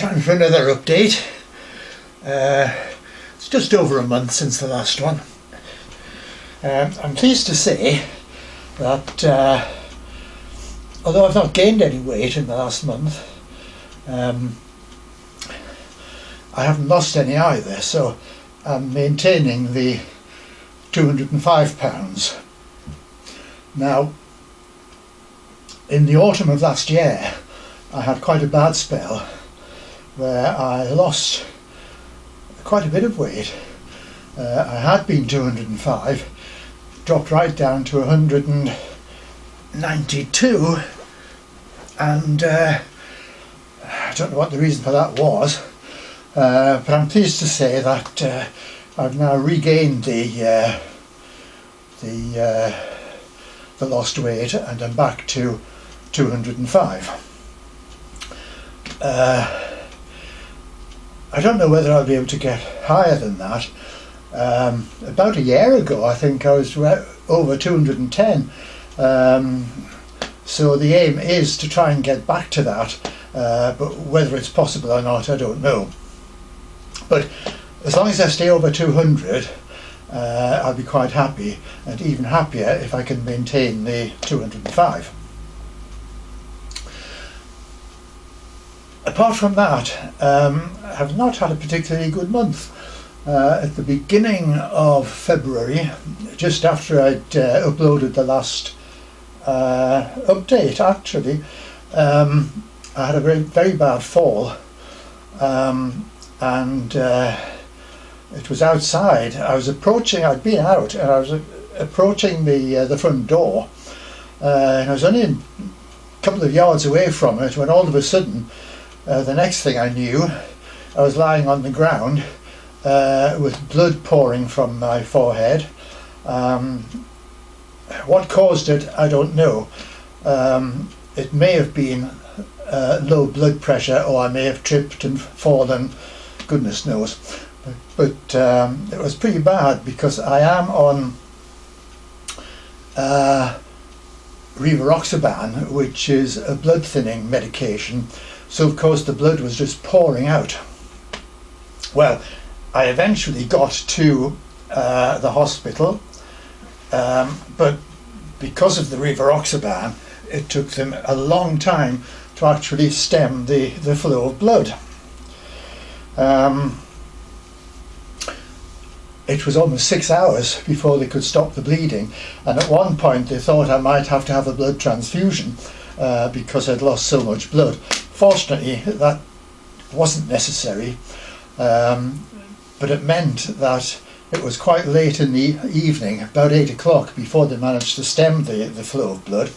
time for another update. It's just over a month since the last one. I'm pleased to say that although I've not gained any weight in the last month, I haven't lost any either, so I'm maintaining the 205 pounds. Now, in the autumn of last year, I had quite a bad spell where I lost quite a bit of weight. I had been 205, dropped right down to 192, and I don't know what the reason for that was, but I'm pleased to say that I've now regained the lost weight and I'm back to 205. I don't know whether I'll be able to get higher than that. About a year ago I think I was over 210, so the aim is to try and get back to that, but whether it's possible or not I don't know. But as long as I stay over 200, I'll be quite happy, and even happier if I can maintain the 205. Apart from that, I've not had a particularly good month. At the beginning of February, just after I'd uploaded the last update actually, I had a very bad fall, and it was outside. I'd been out and I was approaching the front door, and I was only a couple of yards away from it when all of a sudden, the next thing I knew, I was lying on the ground with blood pouring from my forehead. What caused it, I don't know. It may have been low blood pressure, or I may have tripped and fallen, goodness knows. But it was pretty bad because I am on rivaroxaban, which is a blood thinning medication. So of course the blood was just pouring out. Well, I eventually got to the hospital, but because of the rivaroxaban, it took them a long time to actually stem the flow of blood. It was almost 6 hours before they could stop the bleeding, and at one point they thought I might have to have a blood transfusion because I'd lost so much blood. Fortunately, that wasn't necessary, but it meant that it was quite late in the evening, about 8 o'clock, before they managed to stem the flow of blood.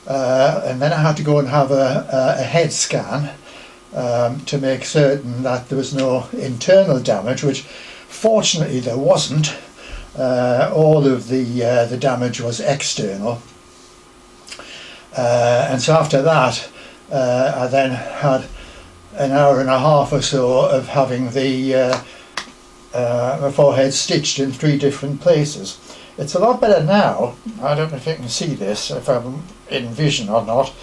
And then I had to go and have a head scan to make certain that there was no internal damage, which fortunately there wasn't. All of the damage was external. And so after that, I then had an hour and a half or so of having my forehead stitched in 3 different places. It's a lot better now. I don't know if you can see this, if I'm in vision or not,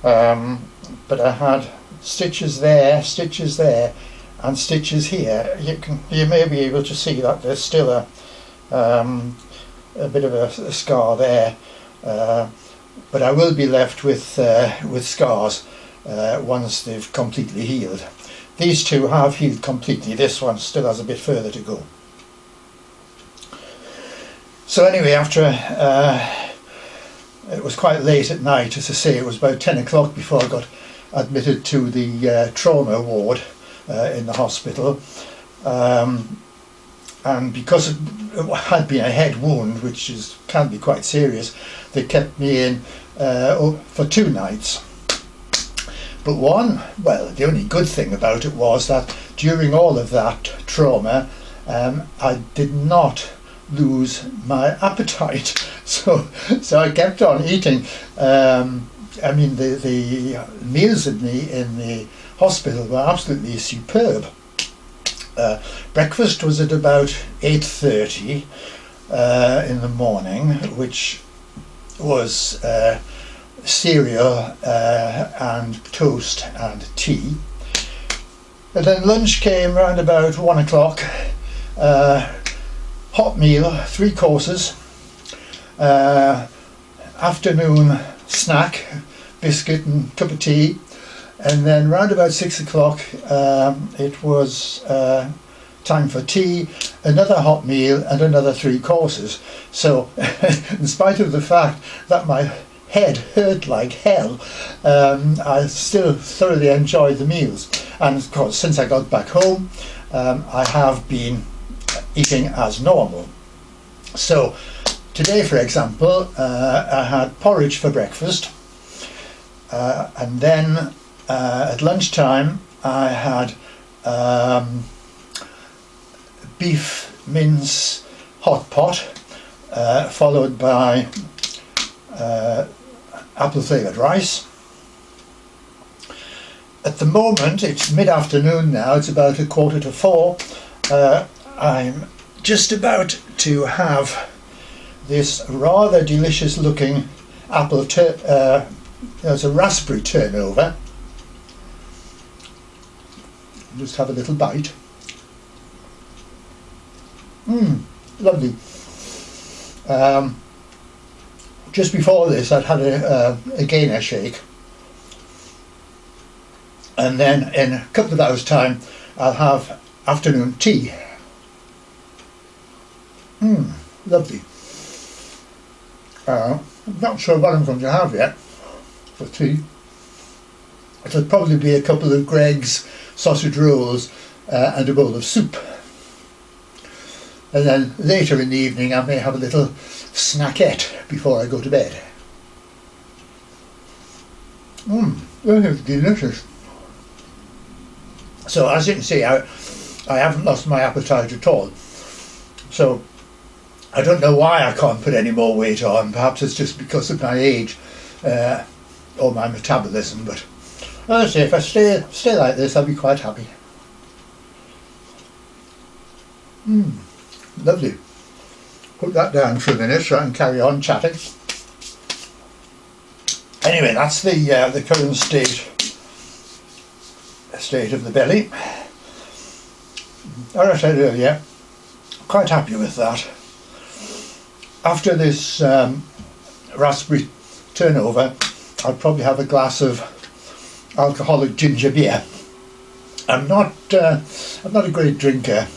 but I had stitches there, and stitches here. You may be able to see that there's still a bit of a scar there, but I will be left with scars once they've completely healed. These two have healed completely. This one still has a bit further to go. So anyway, after it was quite late at night, as I say, it was about 10 o'clock before I got admitted to the trauma ward in the hospital, and because it had been a head wound, which can be quite serious, they kept me in for 2 nights. But the only good thing about it was that during all of that trauma, I did not lose my appetite, so I kept on eating. I mean, the meals in the hospital were absolutely superb. Breakfast was at about 8:30 in the morning, which was cereal and toast and tea. And then lunch came round about 1 o'clock. Hot meal, 3 courses. Afternoon snack, biscuit and cup of tea. And then round about 6 o'clock it was time for tea, another hot meal and another 3 courses. So in spite of the fact that my head hurt like hell, I still thoroughly enjoyed the meals. And of course, since I got back home, I have been eating as normal. So today, for example, I had porridge for breakfast, and then at lunchtime I had beef mince hot pot, followed by apple flavoured rice. At the moment, it's mid-afternoon now, it's about 3:45. I'm just about to have this rather delicious looking apple, it's a raspberry turnover. Just have a little bite. Lovely. Just before this I'd had a Gainer shake, and then in a couple of hours time I'll have afternoon tea. Lovely. I'm not sure what I'm going to have yet for tea. It'll probably be a couple of Greggs sausage rolls and a bowl of soup. And then later in the evening I may have a little snackette before I go to bed. That is delicious. So as you can see, I haven't lost my appetite at all. So I don't know why I can't put any more weight on. Perhaps it's just because of my age or my metabolism, but as I say, if I stay like this, I'll be quite happy. Lovely. Put that down for a minute so I can carry on chatting. Anyway, that's the current state of the belly. As I said earlier, quite happy with that. After this raspberry turnover, I'll probably have a glass of alcoholic ginger beer. I'm not a great drinker.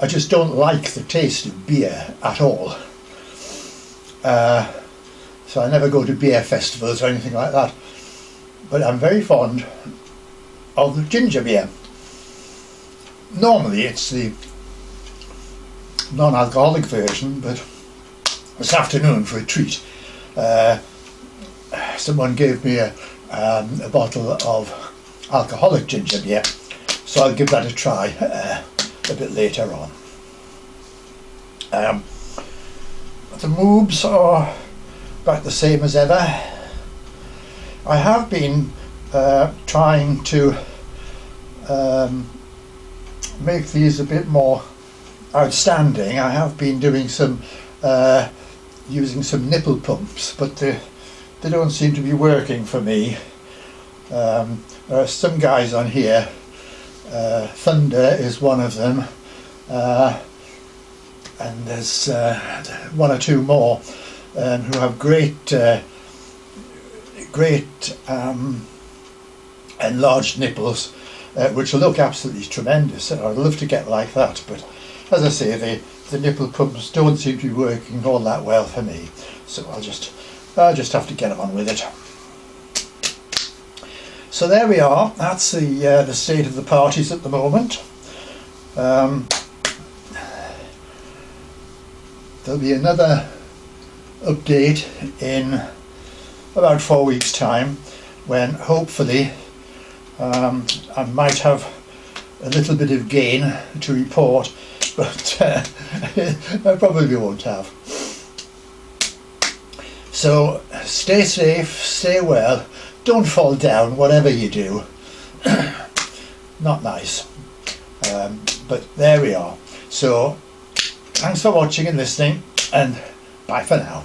I just don't like the taste of beer at all. So I never go to beer festivals or anything like that. But I'm very fond of the ginger beer. Normally it's the non-alcoholic version, but this afternoon, for a treat, someone gave me a bottle of alcoholic ginger beer, so I'll give that a try a bit later on. The moobs are about the same as ever. I have been trying to make these a bit more outstanding. I have been doing some using some nipple pumps, but they don't seem to be working for me. There are some guys on here, Thunder is one of them, and there's one or two more who have great enlarged nipples, which look absolutely tremendous. I'd love to get like that, but as I say, the nipple pumps don't seem to be working all that well for me, so I'll just have to get on with it. So there we are. That's the state of the parties at the moment. There'll be another update in about 4 weeks' time, when hopefully I might have a little bit of gain to report, but I probably won't have. So stay safe, stay well, don't fall down whatever you do. Not nice, but there we are. So thanks for watching and listening, and bye for now.